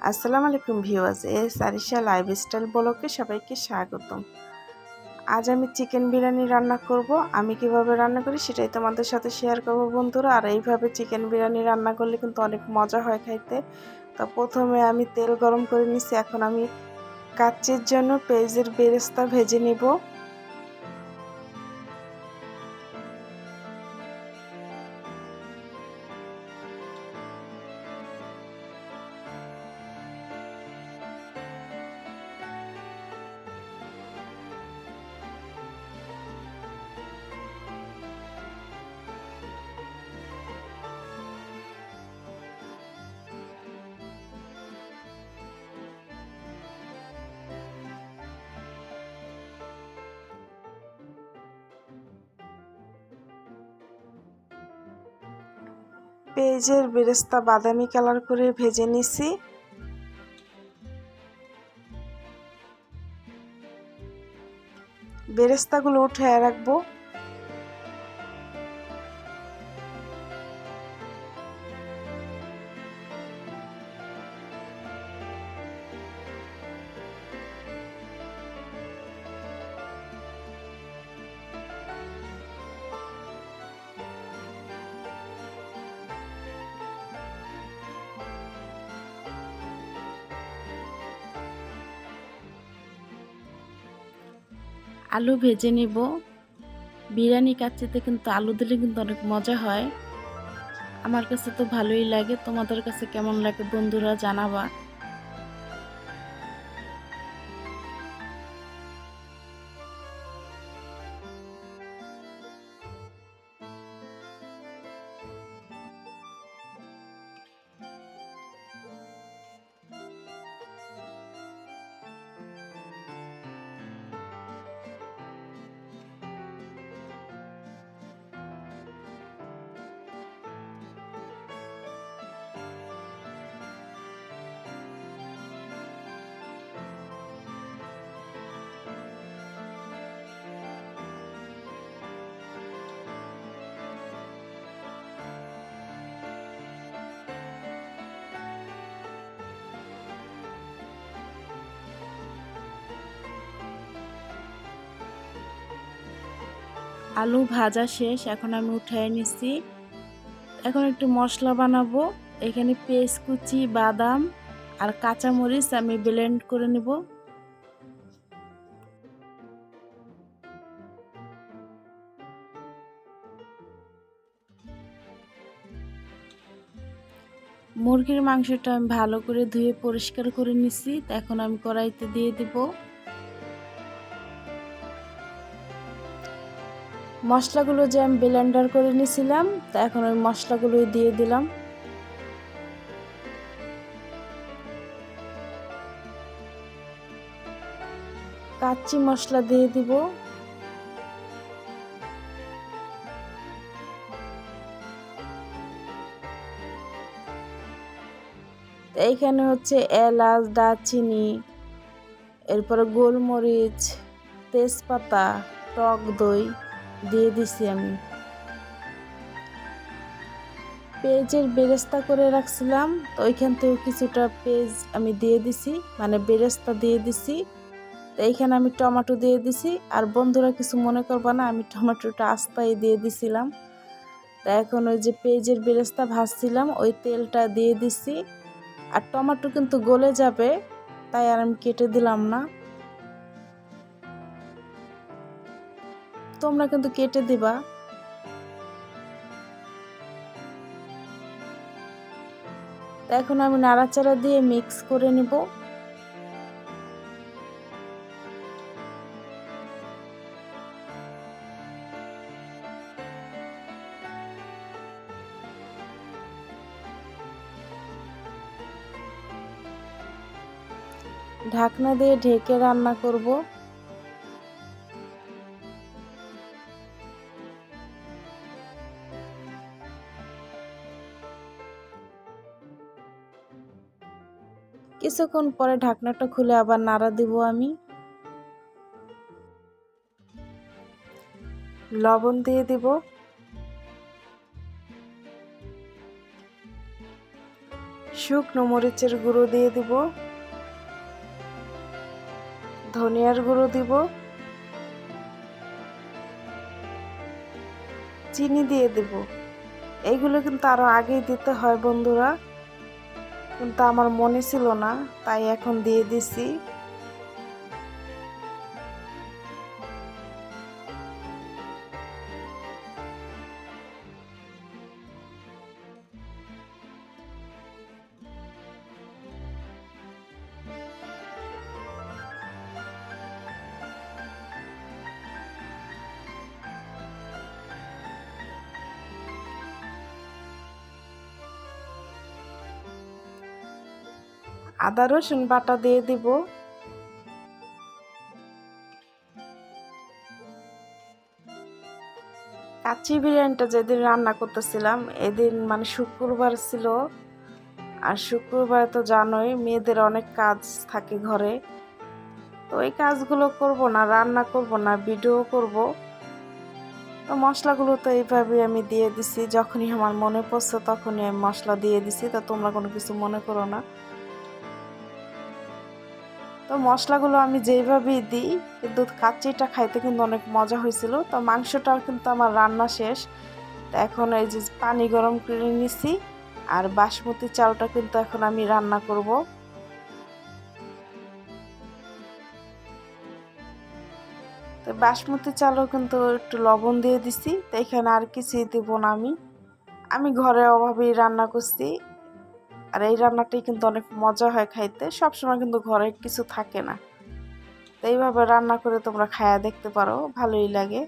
আসসালামু আলাইকুম viewers, সারিশা lifestyle ব্লগে সবাইকে স্বাগতম। আজ আমি চিকেন বিরিয়ানি রান্না করব। আমি কিভাবে রান্না করি সেটাই তোমাদের সাথে শেয়ার করব বন্ধুরা। আর এইভাবে চিকেন বিরিয়ানি রান্না করলে কিন্তু অনেক মজা হয় খাইতে। তো প্রথমে আমি তেল গরম করে নিচ্ছি। এখন আমি কাচ্চির জন্য পেঁয়াজের বেরেস্তা ভেজে নিব। পেঁয়াজের বেরেস্তা বাদামি কালার করে ভেজে নিছি। বেরেস্তাগুলো উঠিয়ে রাখবো। আলু ভেজে নিব। বিরিয়ানি কাচ্চিতে কিন্তু আলু দিলে কিন্তু অনেক মজা হয়। আমার কাছে তো ভালোই লাগে, তোমাদের কাছে কেমন লাগে বন্ধুরা জানাবা। আলু ভাজা শেষ, এখন আমি উঠিয়ে নিচ্ছি। এখন একটু মশলা বানাবো। এখানে পেঁয়াজ কুচি, বাদাম আর কাঁচামরিচ আমি ব্লেন্ড করে নিব। মুরগির মাংসটা আমি ভালো করে ধুয়ে পরিষ্কার করে নিছি। এখন আমি কড়াইতে দিয়ে দিব। মশলাগুলো যে আমি ব্লেন্ডার করে নিয়েছিলাম, তা এখন ওই মশলাগুলো দিয়ে দিলাম। কাচ্চি মশলা দিয়ে দিব। এইখানে হচ্ছে এলাচ, দারচিনি, এরপরে গোলমরিচ, তেজপাতা, টক দই দিয়ে দিছি আমি। পেঁয়াজের বেরেস্তা করে রাখছিলাম, তো ওইখান থেকে কিছুটা পেঁয়াজ আমি দিয়ে দিছি, মানে বেরেস্তা দিয়ে দিছি। তো এইখানে আমি টমেটো দিয়ে দিছি। আর বন্ধুরা কিছু মনে করবা না, আমি টমেটোটা আস্তাই দিয়ে দিছিলাম। তা এখন ওই যে পেঁয়াজের বেরেস্তা ভাজছিলাম ওই তেলটা দিয়ে দিছি। আর টমেটো কিন্তু গলে যাবে, তাই আর আমি কেটে দিলাম না। তোমরা কিন্তু কেটে দিবা। এখন আমি নাড়াচাড়া দিয়ে মিক্স করে নিব। ঢাকনা দিয়ে ঢেকে রান্না করব। কিছুক্ষণ পরে ঢাকনাটা খুলে আবার নাড়া দিব আমি। লবণ দিয়ে দিব। শুকনো মরিচের গুঁড়ো দিয়ে দিব, ধনিয়ার গুঁড়ো দিব, চিনি দিয়ে দিব। এইগুলো কিন্তু আরো আগেই দিতে হয় বন্ধুরা, কিন্তু আমার মনে ছিল না, তাই এখন দিয়ে দিছি। আদা রসুন বাটা দিয়ে দিব, কাচ্চি বিরিয়ানিটা যেদিন রান্না করতেছিলাম এদিন মানে শুক্রবার ছিল, আর শুক্রবার তো জানোই মেয়েদের অনেক কাজ থাকে ঘরে, তো এই কাজগুলো করব না, রান্না করব না, ভিডিও করব। তো মশলাগুলো তো এইভাবে আমি দিয়ে দিছি, যখনই আমার মনে পড়ছে তখনই আমি মশলা দিয়ে দিছি, তো তোমরা কোনো কিছু মনে করো না। তো মশলাগুলো আমি যেইভাবেই দিই, কিন্তু কাচ্চিটা খাইতে কিন্তু অনেক মজা হয়েছিল। তো মাংসটাও কিন্তু আমার রান্না শেষ, তো এখন এই যে পানি গরম করে নিছি, আর বাসমতি চালটা কিন্তু এখন আমি রান্না করব। তো বাসমতি চালও কিন্তু একটু লবণ দিয়ে দিছি, তো এখানে আর কিছুই দিব না। আমি ঘরে অভাবেই রান্না করছি, আর এই রান্নাটাই কিন্তু অনেক মজা হয় খাইতে, সবসময় কিন্তু ঘরে কিছু থাকে না, তো এইভাবে রান্না করে তোমরা খায়া দেখতে পারো, ভালোই লাগে।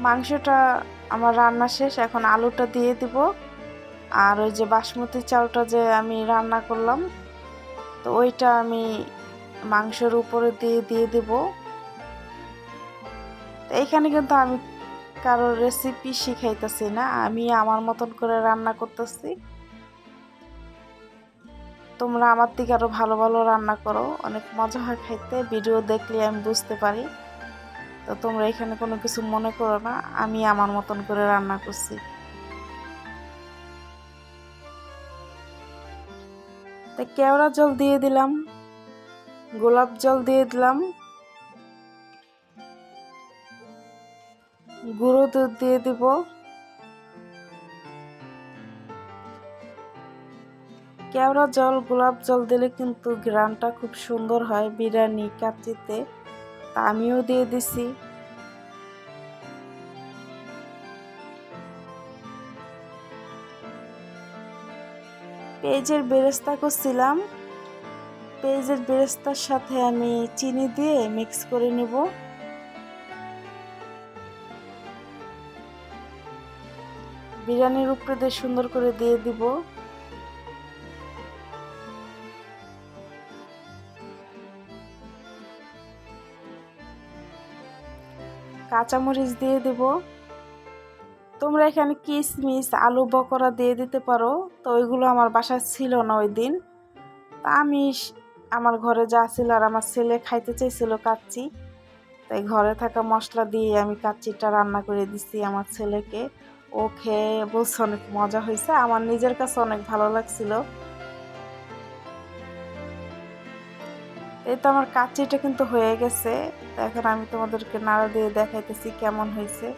মাংসটা আমার রান্না শেষ, এখন আলুটা দিয়ে দিব, আর ওই যে বাসমতি চালটা যে আমি রান্না করলাম, তো ওইটা আমি মাংসের উপরে দিয়ে দিয়ে দিব। এইখানে কিন্তু আমি কারোর রেসিপি শিখাইতেছি না, আমি আমার মতন করে রান্না করতেছি। তোমরা আমার থেকে আরো ভালো ভালো রান্না করো, অনেক মজা হয় খাইতে, ভিডিও দেখলে আমি বুঝতে পারি। তো তোমরা এখানে কোনো কিছু মনে করো না, আমি আমার মতন করে রান্না করছি। তো কেওড়া জল দিয়ে দিলাম, গোলাপ জল দিয়ে দিলাম, গুঁড়ো দুধ দিয়ে দিব, কেওড়া জল গোলাপ জল দিলে কিন্তু ঘ্রাণটা খুব সুন্দর হয় বিরিয়ানি কাচ্চিতে, তা আমিও দিয়ে দিছি। পেঁয়াজের বেরেস্তা করছিলাম, পেঁয়াজের বেরেস্তার সাথে আমি চিনি দিয়ে মিক্স করে নেব। বিরিয়ানির উপরে দিয়ে সুন্দর করে দিয়ে দিব। কাঁচামরিচ দিয়ে দেব। তোমরা এখানে কিশমিশ আলু বকরা দিয়ে দিতে পারো, তো ওইগুলো আমার বাসায় ছিল না ওই দিন, তা আমি আমার ঘরে যা ছিল, আর আমার ছেলে খাইতে চাইছিল কাচ্চি, তাই ঘরে থাকা মশলা দিয়ে আমি কাচ্চিটা রান্না করে দিছি আমার ছেলেকে। ও খেয়ে বলছে অনেক মজা হয়েছে, আমার নিজের কাছে অনেক ভালো লাগছিল। এই তো আমার কাচ্চিটা কিন্তু হয়ে গেছে, এখন আমি তোমাদেরকে নাড়া দিয়ে দেখাইতেছি কেমন হয়েছে।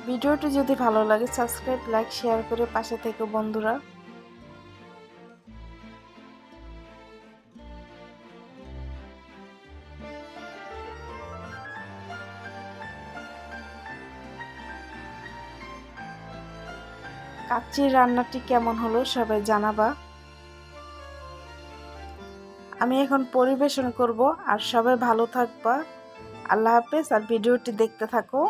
ভিডিওটি যদি ভালো লাগে সাবস্ক্রাইব লাইক শেয়ার করে পাশে থেকো বন্ধুরা। কাচ্চির রান্নাটি কেমন হলো সবাই জানাবা। আমি এখন পরিবেশন করব, আর সবাই ভালো থাকবা। আল্লাহ হাফেজ, আর ভিডিওটি দেখতে থাকো।